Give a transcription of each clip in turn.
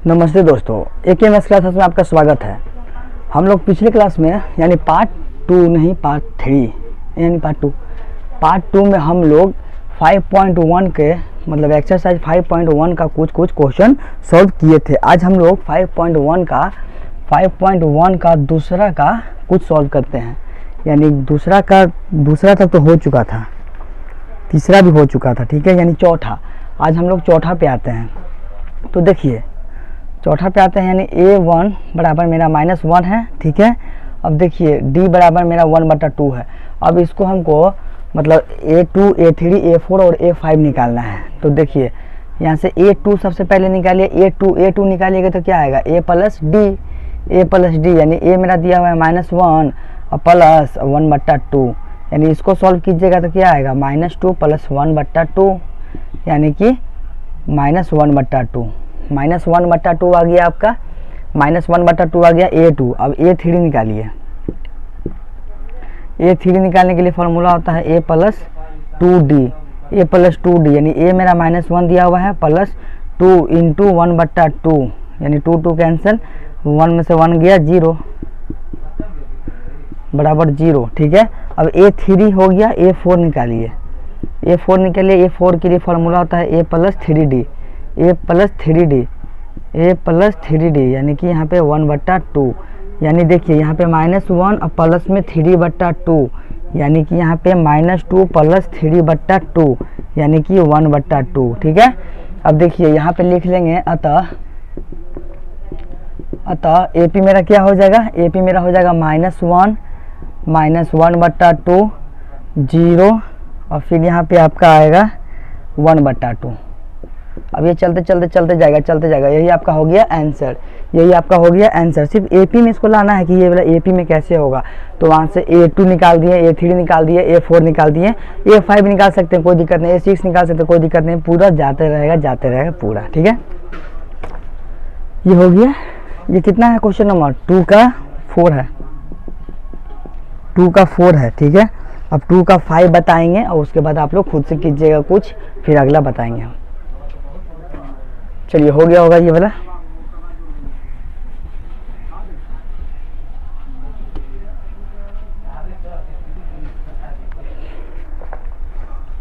नमस्ते दोस्तों, AKMS classes में आपका स्वागत है। हम लोग पिछले क्लास में यानी पार्ट 2 नहीं पार्ट 3 यानी पार्ट 2 में हम लोग 5.1 के मतलब एक्सरसाइज 5.1 का कुछ क्वेश्चन सॉल्व किए थे। आज हम लोग 5.1 का दूसरा का कुछ सॉल्व करते हैं। यानी दूसरा तक तो हो चुका था, तीसरा भी हो चुका था, ठीक है, यानी चौथा। आज हम लोग चौथा पे आते हैं। तो देखिए चौथा पे आते हैं, यानी A1 बराबर मेरा -1 है, ठीक है। अब देखिए D बराबर मेरा 1/2 है। अब इसको हमको मतलब A2, A3, A4 और A5 निकालना है। तो देखिए यहाँ से A2 सबसे पहले निकालिए। A2 निकालिएगा तो क्या आएगा, A प्लस D, यानी A मेरा दिया हुआ है -1 और प्लस 1/2, यानी इसको सॉल्व कीजिएगा तो क्या आएगा, -2 + 1/2, यानी कि -1/2 आ गया आपका, -1/2 आ गया A2। अब A3 निकालिए। A3 निकालने के लिए फॉर्मूला होता है A प्लस 2D, यानी A मेरा -1 दिया हुआ है प्लस 2 × 1/2, यानी 2 कैंसिल, 1 में से 1 गया 0 बराबर 0, ठीक है। अब A3 हो गया। A4 निकालिए। A4 के लिए फॉर्मूला होता है A प्लस 3D, यानी कि यहाँ पे 1/2, यानी देखिए यहाँ पे -1 और प्लस में 3/2, यानी कि यहाँ पे -2 + 3/2, यानी कि 1/2, ठीक है। अब देखिए यहाँ पे लिख लेंगे, अतः AP मेरा क्या हो जाएगा, AP मेरा हो जाएगा -1 -1/2 0 और फिर यहाँ पे आपका आएगा 1/2। अब ये चलते जाएगा, यही आपका हो गया आंसर। सिर्फ AP में इसको लाना है कि ये वाला AP में कैसे होगा। तो वहाँ से A2 निकाल दिए, A3 निकाल दिए, A4 निकाल दिए, A5 निकाल सकते हैं, कोई दिक्कत नहीं, A6 निकाल सकते हैं, कोई दिक्कत नहीं, पूरा जाते रहेगा पूरा, ठीक है। ये हो गया। ये कितना है, क्वेश्चन नंबर 2 का 4 है, 2 का 4 है, ठीक है। अब 2 का 5 बताएंगे और उसके बाद आप लोग खुद से कीजिएगा कुछ, फिर अगला बताएंगे हम। चलिए हो गया होगा ये वाला।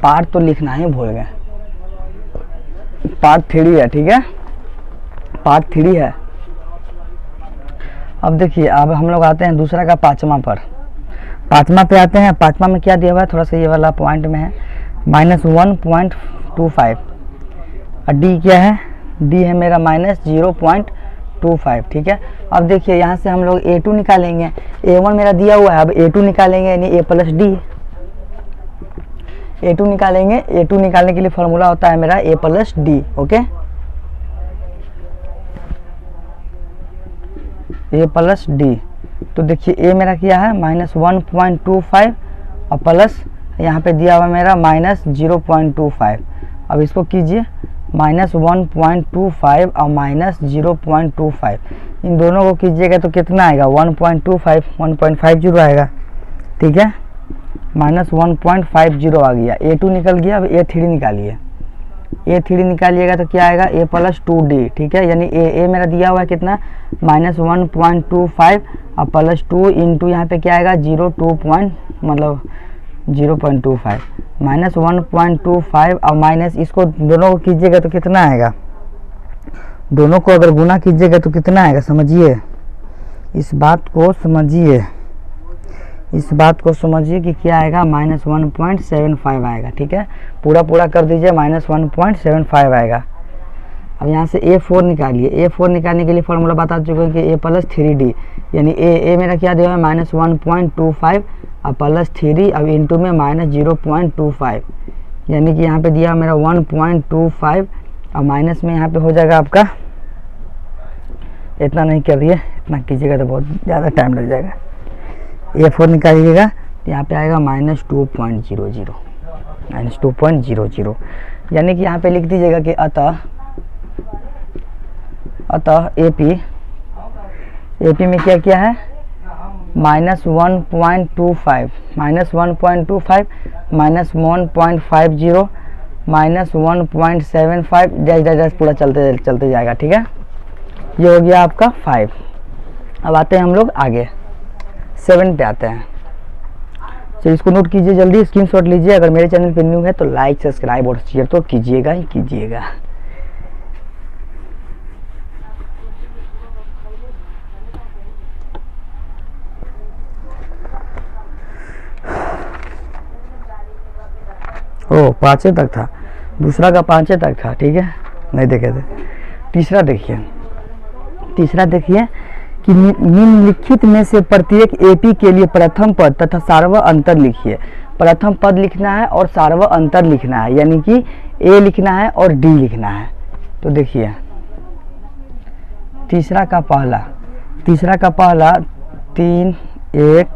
पार्ट तो लिखना ही भूल गए। पार्ट 3 है, ठीक है, पार्ट 3 है। अब देखिए अब हम लोग आते हैं दूसरा का पांचवा पे आते हैं। पांचवा में क्या दिया हुआ है, थोड़ा सा ये वाला पॉइंट में है, -1.25 और D क्या है, D है मेरा -0.25, ठीक है। अब देखिए यहाँ से हम लोग A2 निकालेंगे। A1 मेरा दिया हुआ है, अब A2 निकालेंगे, यानी A प्लस D। A2 निकालेंगे। A2 निकालने के लिए फॉर्मूला होता है मेरा A plus D, okay, A plus D। तो देखिए A मेरा क्या है, -1.25 और प्लस यहाँ पे दिया हुआ मेरा -0.25। अब इसको कीजिए, -1.25 और -0.25, इन दोनों को कीजिएगा तो कितना आएगा, 1.50 आएगा, ठीक है, -1.50 आ गया। A2 निकल गया। अब A3 निकालिए। A3 निकालिएगा तो क्या आएगा, A प्लस 2D, ठीक है, यानी A मेरा दिया हुआ है कितना, -1.25 और प्लस 2 इंटू यहाँ पे क्या आएगा 0.25 -1.25 और माइनस, इसको दोनों को कीजिएगा तो कितना आएगा, दोनों को अगर गुना कीजिएगा तो कितना आएगा, समझिए इस बात को समझिए कि क्या आएगा, -1.75 आएगा, ठीक है। पूरा कर दीजिए, -1.75 आएगा। अब यहाँ से A4 निकालिए। A4 निकालने के लिए फॉर्मूला बता चुके हैं कि A प्लस 3D, यानी A मेरा क्या दिया है, -1.25 और प्लस 3, अब इंटू में -0.25, यानी कि यहाँ पे दिया मेरा 1.25 और माइनस में यहाँ पे हो जाएगा आपका, इतना नहीं कर दिए, इतना कीजिएगा तो बहुत ज़्यादा टाइम लग जाएगा। A4 निकालिएगा तो यहाँ पे आएगा -2.00, यानी कि यहाँ पे लिख दीजिएगा कि अतः AP में क्या क्या है, -1.25 -1.50 -1.75 जैसे पूरा चलते जाएगा, ठीक है। ये हो गया आपका 5। अब आते हैं हम लोग आगे 7 पे आते हैं। चलिए इसको नोट कीजिए, जल्दी स्क्रीनशॉट लीजिए। अगर मेरे चैनल पे न्यू है तो लाइक सब्सक्राइब और शेयर तो कीजिएगा ही कीजिएगा। ओ 5 तक था, दूसरा का 5 तक था, ठीक है, नहीं देखे थे। तीसरा देखिए, तीसरा देखिए कि निम्नलिखित में से प्रत्येक एपी के लिए प्रथम पद तथा सार्वत्रिक अंतर लिखिए। प्रथम पद लिखना है और सार्वत्रिक अंतर लिखना है, यानी कि ए लिखना है और डी लिखना है। तो देखिए तीसरा का पहला 3 1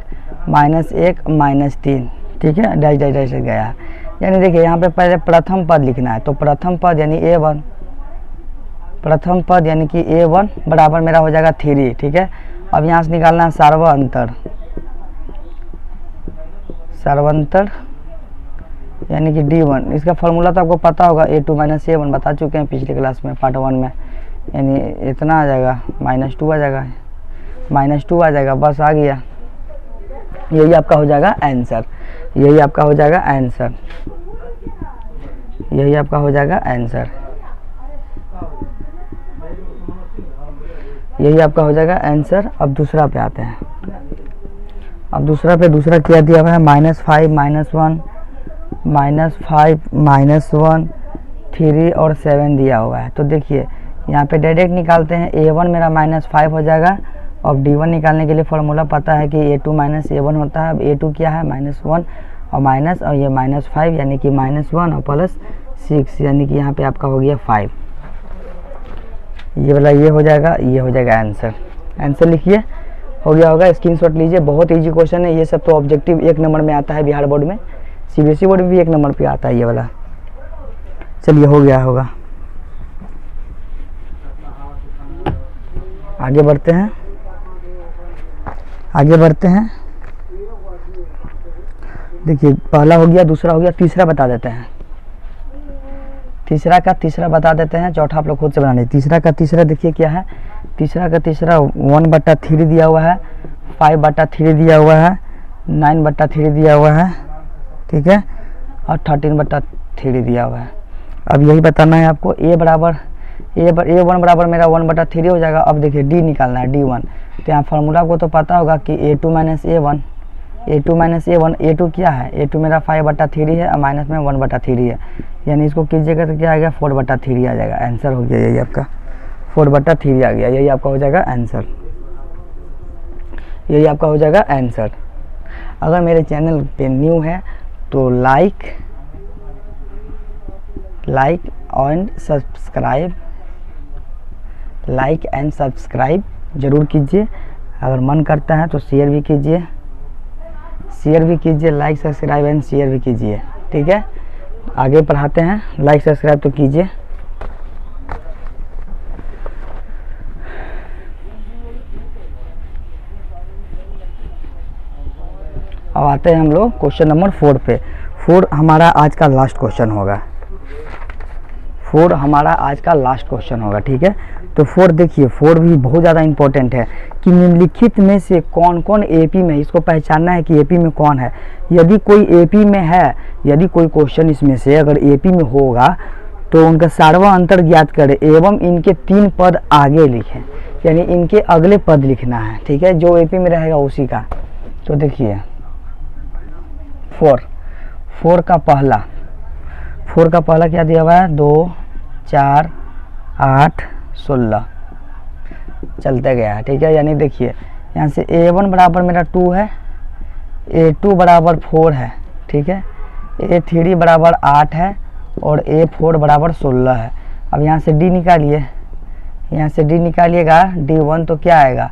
-1 -3, ठीक है, डैश डैश डैश गया। यानी देखिए यहाँ पे पहले प्रथम पद लिखना है, तो प्रथम पद यानी A1, प्रथम पद यानी कि A1 बराबर मेरा हो जाएगा 3, ठीक है। अब यहाँ से निकालना है सार्वअंतर, सार्वअंतर यानी कि D1। इसका फॉर्मूला तो आपको पता होगा, A2 - A1 बता चुके हैं पिछले क्लास में पार्ट 1 में। यानी इतना आ जाएगा, -2 आ जाएगा, -2 आ जाएगा, बस आ गया। यही आपका हो जाएगा आंसर, यही आपका हो जाएगा आंसर, यही आपका हो जाएगा आंसर, यही आपका हो जाएगा आंसर। अब दूसरा पे आते हैं। अब दूसरा पे दूसरा क्या दिया हुआ है, -5 -1 -5 -1 3 और 7 दिया हुआ है। तो देखिए यहाँ पे डायरेक्ट निकालते हैं। A1 मेरा -5 हो जाएगा। अब D1 निकालने के लिए फॉर्मूला पता है कि A2 - A1 होता है। अब A2 क्या है, -1 और माइनस, और ये -5 यानी कि -1 और +6 यानी कि यहाँ पे आपका हो गया 5। ये वाला ये हो जाएगा, ये हो जाएगा आंसर। आंसर लिखिए, हो गया होगा, स्क्रीनशॉट लीजिए। बहुत इजी क्वेश्चन है ये सब, तो ऑब्जेक्टिव 1 नंबर में आता है बिहार बोर्ड में, CBSE बोर्ड में भी 1 नंबर पे आता है ये वाला। चलिए हो गया होगा, आगे बढ़ते हैं, आगे बढ़ते हैं। देखिए पहला हो गया, दूसरा हो गया, तीसरा बता देते हैं। तीसरा का तीसरा बता देते हैं, चौथा आप लोग खुद से बनाने। तीसरा का तीसरा देखिए क्या है, तीसरा का तीसरा 1/3 दिया हुआ है, 5/3 दिया हुआ है, 9/3 दिया हुआ है, ठीक है, और 13/3 दिया हुआ है। अब यही बताना है आपको। A1 बराबर मेरा 1/3 हो जाएगा। अब देखिए D निकालना है, D1। तो यहाँ फार्मूला को तो पता होगा कि A2 - A1, A2 - A1, A2 क्या है, A2 मेरा 5/3 है और माइनस में 1/3 है, यानी इसको कीजिएगा तो क्या आ गया, 4/3 आ जाएगा। आंसर हो गया यही आपका, 4/3 आ गया, यही आपका हो जाएगा आंसर, यही आपका हो जाएगा आंसर। अगर मेरे चैनल पे न्यू है तो लाइक एंड सब्सक्राइब जरूर कीजिए। अगर मन करता है तो शेयर भी कीजिए, लाइक सब्सक्राइब एंड शेयर भी कीजिए, ठीक है। आगे पढ़ाते हैं, लाइक सब्सक्राइब तो कीजिए। अब आते हैं हम लोग क्वेश्चन नंबर 4 पे। 4 हमारा आज का लास्ट क्वेश्चन होगा, 4 हमारा आज का लास्ट क्वेश्चन होगा, ठीक है। तो 4 देखिए, 4 भी बहुत ज़्यादा इंपॉर्टेंट है कि निम्नलिखित में से कौन कौन एपी में, इसको पहचानना है कि एपी में कौन है। यदि कोई एपी में है, यदि कोई क्वेश्चन इसमें से अगर एपी में होगा तो उनका सार्वत्रिक अंतर ज्ञात करें एवं इनके 3 पद आगे लिखें, यानी इनके अगले पद लिखना है, ठीक है, जो एपी में रहेगा उसी का। तो देखिए 4 का पहला क्या दिया हुआ है, 2 4 8 16 चलते गया है, ठीक है। यानी देखिए यहाँ से A1 बराबर मेरा 2 है, A2 बराबर 4 है, ठीक है, A3 बराबर 8 है और A4 बराबर 16 है। अब यहाँ से D निकालिए, यहाँ से D निकालिएगा, D1 तो क्या आएगा,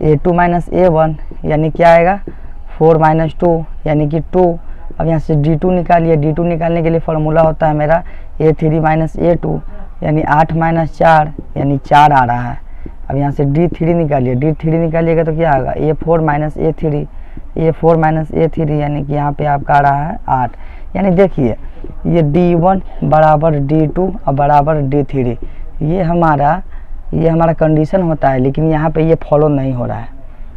A2 - A1 यानी क्या आएगा, 4 - 2 यानी कि 2। अब यहाँ से D2 निकालिए, D2 निकालने के लिए फॉर्मूला होता है मेरा A3 - A2 यानी 8 - 4 यानी 4 आ रहा है। अब यहाँ से D3 निकालिए, D3 निकालिएगा तो क्या आएगा, A4 - A3, A4 - A3 यानी कि यहाँ पे आपका आ रहा है 8। यानी देखिए ये D1 बराबर D2 और बराबर D3, ये ये हमारा कंडीशन होता है, लेकिन यहाँ पे ये फॉलो नहीं हो रहा है,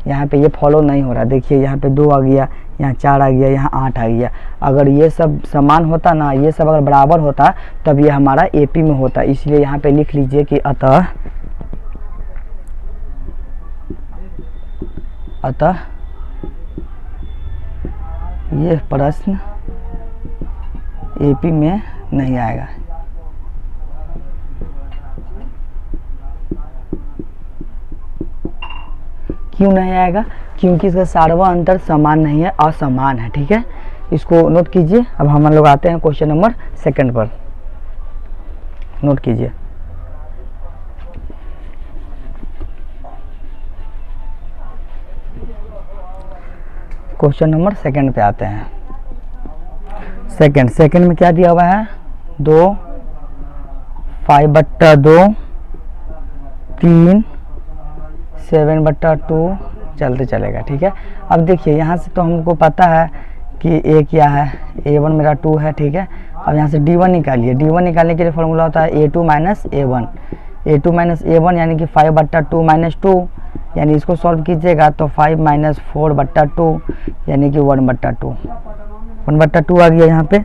यहाँ पे ये फॉलो नहीं हो रहा है। देखिए यहाँ पे 2 आ गया, यहाँ 4 आ गया, यहाँ 8 आ गया। अगर ये सब समान होता ना, ये सब अगर बराबर होता तब ये हमारा एपी में होता। इसलिए यहाँ पे लिख लीजिए कि अतः ये प्रश्न एपी में नहीं आएगा। क्यों नहीं आएगा? क्योंकि इसका सार्वत्रिक अंतर समान नहीं है, असमान है। ठीक है, इसको नोट कीजिए। अब हम लोग आते हैं क्वेश्चन नंबर 2 पर। नोट कीजिए, क्वेश्चन नंबर 2 पे आते हैं। सेकंड में क्या दिया हुआ है? 2 5/2 3 7/2 चलते चलेगा। ठीक है, अब देखिए यहाँ से तो हमको पता है कि ए क्या है, A1 मेरा 2 है। ठीक है, अब यहाँ से D1 निकालिए। D1 निकालने के लिए फॉर्मूला होता है A2 minus A1। A2 minus A1 यानी कि 5/2 माइनस 2, यानी इसको सॉल्व कीजिएगा तो 5 माइनस 4/2 यानी कि 1/2। 1/2 आ गया, यहाँ पे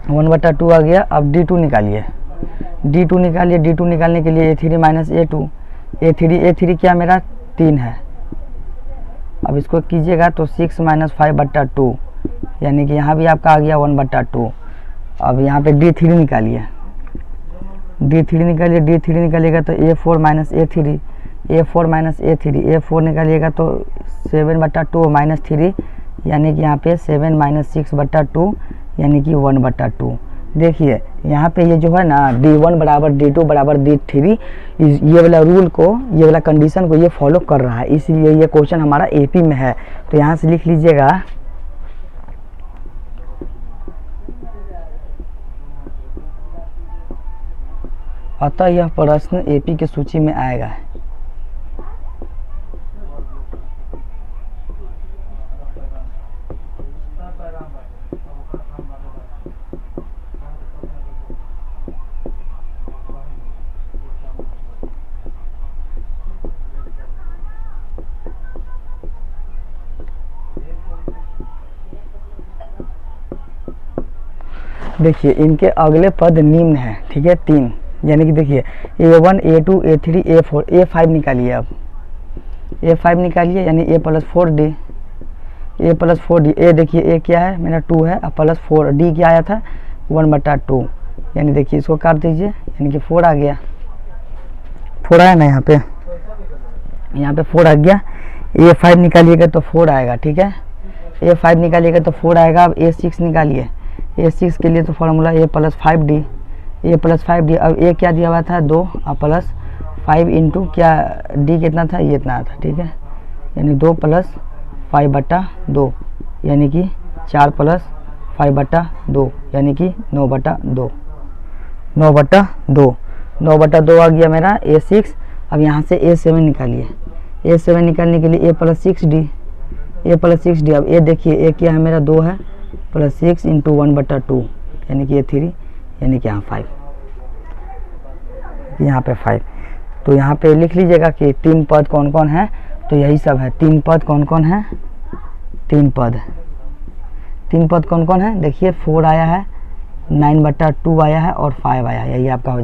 1/2 आ गया। अब D2 निकालिए। D2 निकालिए। D2 निकालने के लिए A3 माइनस A2। A3 क्या मेरा 3 है। अब इसको कीजिएगा तो 6 माइनस 5/2 यानी कि यहाँ भी आपका आ गया 1/2। अब यहाँ पे D3 निकालिए। D3 निकालिएगा तो A4 माइनस A3। A4 निकालिएगा तो 7/2 माइनस 3 यानी कि यहाँ पे 7 माइनस 6/2 यानी कि 1/2। देखिए यहाँ पे ये जो है ना D1 बराबर D2 बराबर D3, ये वाला रूल को, ये वाला कंडीशन को ये फॉलो कर रहा है, इसलिए ये क्वेश्चन हमारा एपी में है। तो यहाँ से लिख लीजिएगा अतः यह प्रश्न एपी की सूची में आएगा। देखिए इनके अगले पद निम्न है। ठीक है, 3, यानी कि देखिए A1 A2 A3 A4 A5 निकालिए। अब A5 निकालिए यानी A प्लस 4D। A देखिए A क्या है मेरा 2 है, अब प्लस 4 D क्या आया था 1/2, यानी देखिए इसको काट दीजिए यानी कि 4 आ गया। 4 आया ना, यहाँ पे 4 आ गया। A5 निकालिएगा तो 4 आएगा। ठीक है, A5 निकालिएगा तो 4 आएगा। अब A6 निकालिए। A6 के लिए तो फॉर्मूला A प्लस 5D। अब A क्या दिया हुआ था 2 और प्लस 5 इंटू क्या D कितना था, ये इतना था। ठीक है, यानी 2 प्लस 5/2 यानी कि 4 प्लस 5/2 यानी कि 9/2। 9/2 आ गया मेरा A6। अब यहाँ से A7 निकालिए। A7 निकालने के लिए A प्लस 6D। अब A देखिए A क्या है मेरा 2 है, प्लस 6 इंटू 1/2 यानी कि A3 यानी कि यहाँ 5, यहाँ पे 5। तो यहाँ पे लिख लीजिएगा कि 3 पद कौन कौन है। तो यही सब है। 3 पद कौन कौन है? 3 पद कौन कौन है? देखिए 4 आया है, 9/2 आया है और 5 आया है। यही आपका हो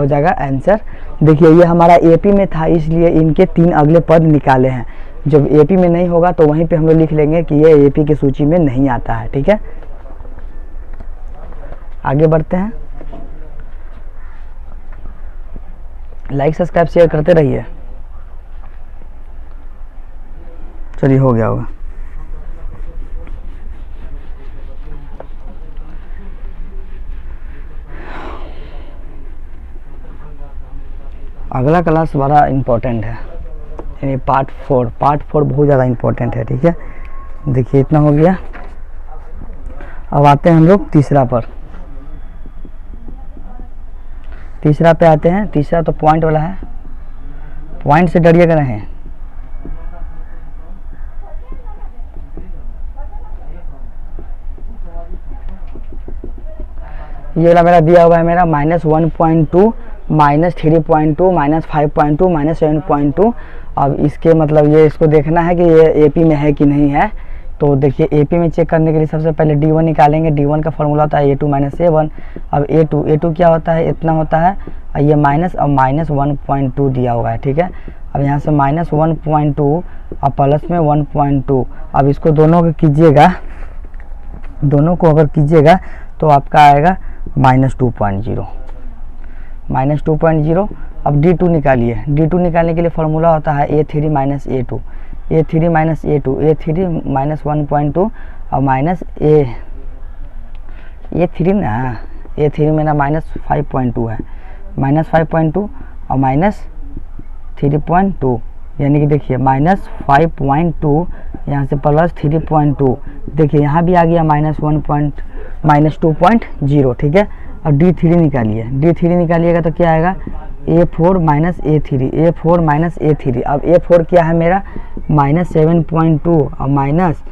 जाएगा आंसर। देखिए ये हमारा एपी में था, इसलिए इनके 3 अगले पद निकाले हैं। जब एपी में नहीं होगा तो वहीं पे हम लोग लिख लेंगे कि ये एपी की सूची में नहीं आता है। ठीक है, आगे बढ़ते हैं। लाइक सब्सक्राइब शेयर करते रहिए। चलिए हो गया होगा। अगला क्लास बड़ा इम्पोर्टेंट है, यानी पार्ट 4 बहुत ज़्यादा इम्पोर्टेंट है। ठीक है, देखिए इतना हो गया। अब आते हैं हम लोग तीसरा पर। तीसरा पे आते हैं। तीसरा तो पॉइंट वाला है, पॉइंट से डरिएगा नहीं। ये वाला मेरा दिया हुआ है मेरा -1.2 -3.2 -5.2 -7.2। अब इसके मतलब ये इसको देखना है कि ये एपी में है कि नहीं है। तो देखिए एपी में चेक करने के लिए सबसे पहले D1 निकालेंगे। D1 का फॉर्मूला होता है A2 - A1। अब A2 क्या होता है, इतना होता है, ये माइनस, अब -1.2 दिया हुआ है, ठीक है। अब यहाँ से -1.2 और प्लस में 1.2। अब इसको दोनों को कीजिएगा, दोनों को अगर कीजिएगा तो आपका आएगा -2.0, -2.0। अब D2 निकालिए। D2 निकालने के लिए फॉर्मूला होता है A3 - A2, A3 - A2, A3 -1.2 और A3 ना, A3 में ना -5.2 है, -5.2 और -3.2, यानी कि देखिए -5.2 यहाँ से प्लस 3.2, देखिए यहाँ भी आ गया -2.0, ठीक है। अब D3 निकालिए। D3 निकालिएगा तो क्या आएगा, A4 - A3, A4 - A3। अब A4 क्या है मेरा, -7.2 और माइनस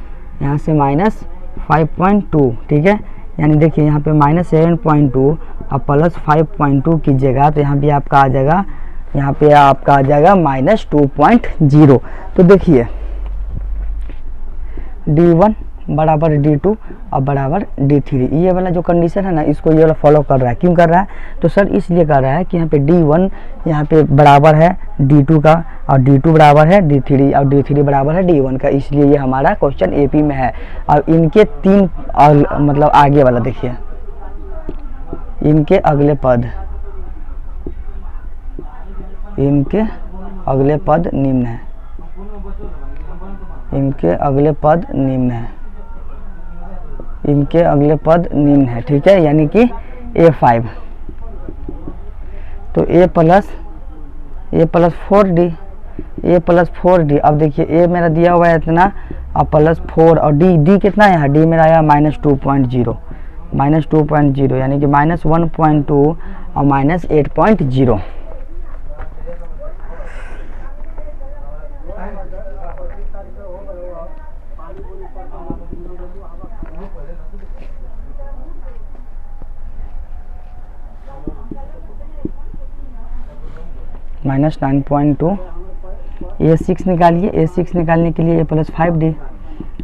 यहाँ से -5.2, ठीक है। यानी देखिए यहाँ पे -7.2 और प्लस 5.2 कीजिएगा तो यहाँ भी आपका आ जाएगा, यहाँ पे आपका आ जाएगा -2.0। तो देखिए D1 बराबर D2 और बराबर D3, ये वाला जो कंडीशन है ना, इसको ये वाला फॉलो कर रहा है। क्यों कर रहा है, तो सर इसलिए कर रहा है कि यहाँ पे D1 यहाँ पे बराबर है D2 का, और D2 बराबर है D3 और D3 बराबर है D1 का, इसलिए ये हमारा क्वेश्चन एपी में है। और इनके तीन और मतलब आगे वाला देखिए, इनके अगले पद, इनके अगले पद निम्न है, इनके अगले पद निम्न है, इनके अगले पद निम्न है, ठीक है। यानी कि A5 तो A plus 4D, A plus 4D। अब देखिए A मेरा दिया हुआ है इतना और प्लस 4 और D कितना है, D मेरा आया -2.0, -2.0 यानी कि -1.2 और -8.0। -9.2। A6 निकालिए। A6 निकालने के लिए A प्लस 5D।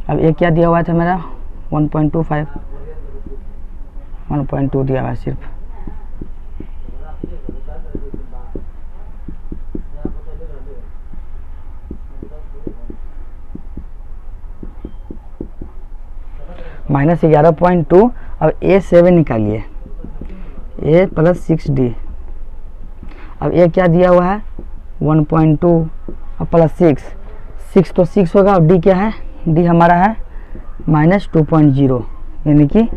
अब A क्या दिया हुआ था मेरा, 1.25, 1.2 दिया हुआ है सिर्फ। -11.2। अब A7 निकालिए, A प्लस 6D। अब A क्या दिया हुआ है, 1.2 और प्लस 6 तो 6 होगा। और D क्या है, D हमारा है -2.0 यानी कि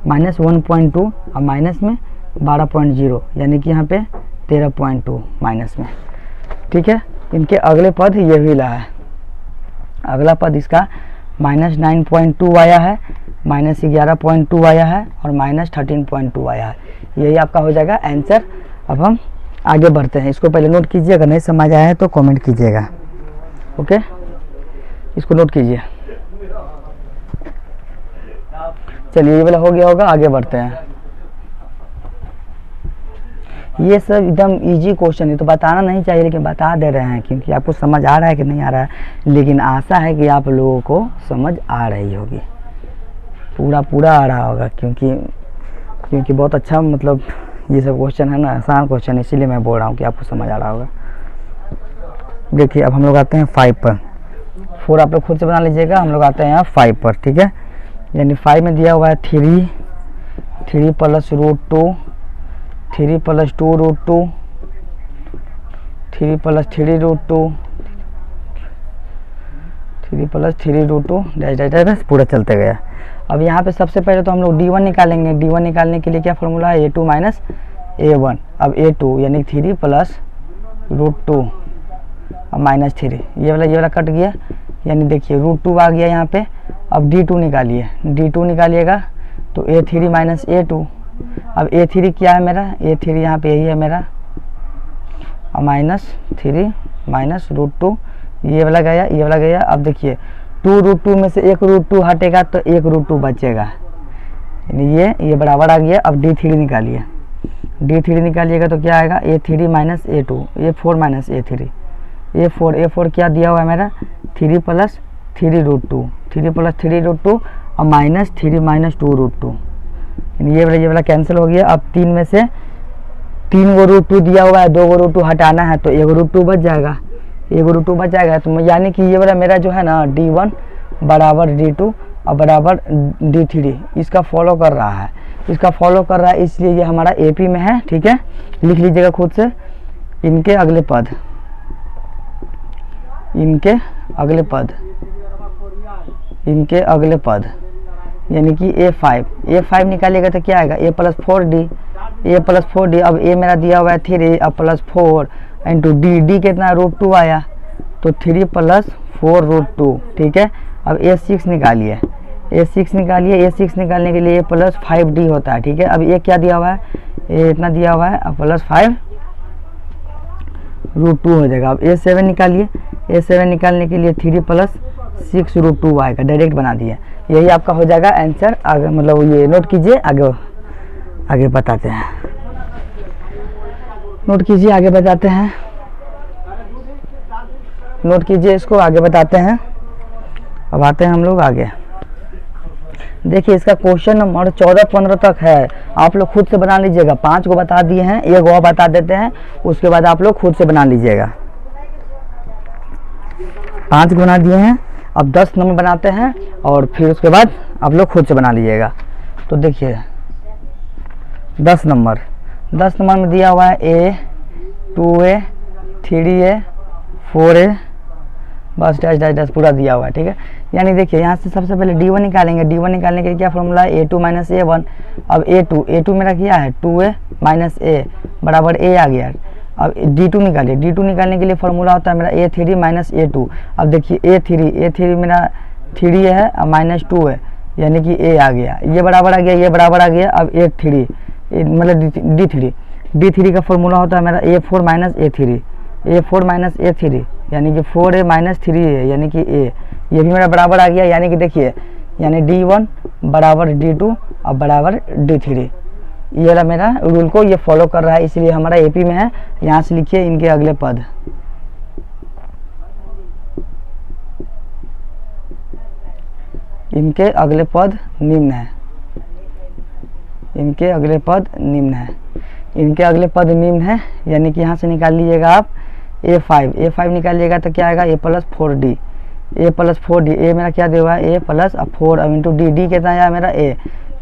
-1.2 और माइनस में 12.0 यानी कि यहाँ पे 13.2 माइनस में, ठीक है। इनके अगले पद ये भी ला है, अगला पद इसका -9.2 आया है, -11.2 आया है और -13.2 आया है। यही आपका हो जाएगा आंसर। अब हम आगे बढ़ते हैं, इसको पहले नोट कीजिए, अगर नहीं समझ आया है तो कमेंट कीजिएगा, ओके। इसको नोट कीजिए। चलिए ये वाला हो गया होगा, आगे बढ़ते हैं। ये सब एकदम इजी क्वेश्चन है तो बताना नहीं चाहिए, लेकिन बता दे रहे हैं क्योंकि आपको समझ आ रहा है कि नहीं आ रहा है, लेकिन आशा है कि आप लोगों को समझ आ रही होगी, पूरा आ रहा होगा, क्योंकि बहुत अच्छा मतलब ये सब क्वेश्चन है ना, आसान क्वेश्चन है, इसीलिए मैं बोल रहा हूँ कि आपको समझ आ रहा होगा। देखिए अब हम लोग आते हैं 5 पर। 4 आप लोग खुद से बना लीजिएगा, हम लोग आते हैं यहाँ 5 पर, ठीक है। यानी 5 में दिया हुआ है 3 plus √2, 3 plus 2 √2, 3 plus 3 √2, 3 plus 3 √2 dash पूरा चलते गया। अब यहाँ पे सबसे पहले तो हम लोग D1 निकालेंगे। D1 निकालने के लिए क्या फॉर्मूला है, A2 माइनस A1। अब A2 यानी 3 प्लस √2 और -3, ये वाला कट गया, यानी देखिए √2 आ गया यहाँ पे। अब D2 निकालिए, D2 निकालिएगा तो A3 माइनस A2। अब A3 क्या है मेरा, A3 यहाँ पे यही है मेरा, और -3 माइनस √2, ये वाला गया, ये वाला गया। अब देखिए 2 √2 में से एक √2 हटेगा तो एक √2 बचेगा, यानी ये बराबर आ गया। अब D3 निकालिए। D3 निकालिएगा तो क्या आएगा, A3 minus A2, A4 minus A3, A4 क्या दिया हुआ है मेरा 3 प्लस 3 रूट 2, 3 प्लस 3 रूट 2 और माइनस 3 माइनस 2 रूट 2, ये वाला कैंसिल हो गया। अब 3 में से 3 गो रूट 2 दिया हुआ है, 2 गो रूट 2 हटाना है तो 1 रूट 2 बच जाएगा, 1 रूट 2 बच जाएगा। तो यानी कि ये वाला मेरा जो है ना D1 बराबर D2 और बराबर D3 इसका फॉलो कर रहा है, इसलिए ये हमारा AP में है। ठीक है, लिख लीजिएगा खुद से। इनके अगले पद यानी कि A5 निकालिएगा तो क्या आएगा, A प्लस 4D। अब A मेरा दिया हुआ है 3 अब प्लस 4 इंटू D कितना रूट 2 आया तो 3 प्लस 4 रूट 2। ठीक है, अब A6 निकालिए, A6 निकालने के लिए A प्लस 5D होता है। ठीक है, अब ये क्या दिया हुआ है, ये इतना दिया हुआ है, अब प्लस 5 रूट 2 हो जाएगा। अब A7 निकालिए, A7 निकालने के लिए 3 प्लस 6 रूट 2 आएगा, डायरेक्ट बना दिया। यही आपका हो जाएगा आंसर। आगे मतलब ये नोट कीजिए, आगे बताते हैं, नोट कीजिए, आगे बताते हैं, नोट कीजिए इसको, आगे बताते हैं। अब आते हैं हम लोग आगे। देखिए इसका क्वेश्चन नंबर 14-15 तक है, आप लोग खुद से बना लीजिएगा। 5 को बता दिए हैं, 1 और बता देते हैं, उसके बाद आप लोग खुद से बना लीजिएगा। 5 को बना दिए हैं, अब 10 नंबर बनाते हैं और फिर उसके बाद आप लोग खुद से बना लीजिएगा। तो देखिए 10 नंबर में दिया हुआ है A, 2A, 3A, 4A, बस डैश पूरा दिया हुआ है। ठीक है, यानी देखिए यहाँ से सबसे पहले D1 निकालेंगे। D1 निकालने के लिए क्या फॉर्मूला है, A2 माइनस A1। अब A2 मेरा क्या है 2A माइनस A बराबर A आ गया। अब D2 निकालिए, D2 निकालने के लिए फॉर्मूला होता है मेरा A3 माइनस A2। अब देखिए A3 मेरा 3 है और माइनस 2 है यानी कि A आ गया, ये बराबर आ गया। अब A3 मतलब D3 का फॉर्मूला होता है मेरा A4 माइनस A3 यानी कि 4A माइनस 3A यानी कि A, ये भी मेरा बराबर आ गया। यानी कि देखिए यानी D1 बराबर D2 और बराबर D3, ये वाला मेरा रूल को ये फॉलो कर रहा है, इसलिए हमारा AP में है। यहाँ से लिखिए इनके अगले पद, इनके अगले पद निम्न है, इनके अगले पद निम्न है। यानी कि यहाँ से निकाल लीजिएगा आप A5 निकालिएगा तो क्या आएगा A प्लस 4D, A मेरा क्या दिया हुआ है A प्लस 4 अब इंटू D कितना आया मेरा A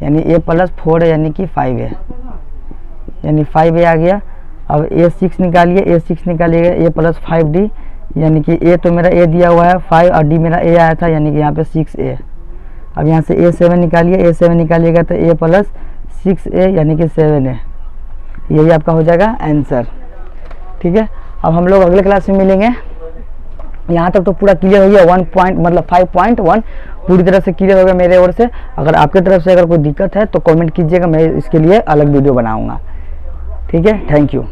यानी A प्लस 4 है यानी कि 5A, यानी 5A आ गया। अब A6 निकालिए, A प्लस 5D यानी कि A तो मेरा A दिया हुआ है 5 और D मेरा A आया था यानी कि यहाँ पे 6A। अब यहाँ से A7 निकालिएगा तो A प्लस 6A यानी कि 7A, यही आपका हो जाएगा आंसर। ठीक है, अब हम लोग अगले क्लास में मिलेंगे। यहाँ तक तो पूरा क्लियर हो गया, 5.1 पूरी तरह से क्लियर हो गया मेरे ओर से। अगर आपके तरफ से अगर कोई दिक्कत है तो कमेंट कीजिएगा, मैं इसके लिए अलग वीडियो बनाऊंगा। ठीक है, थैंक यू।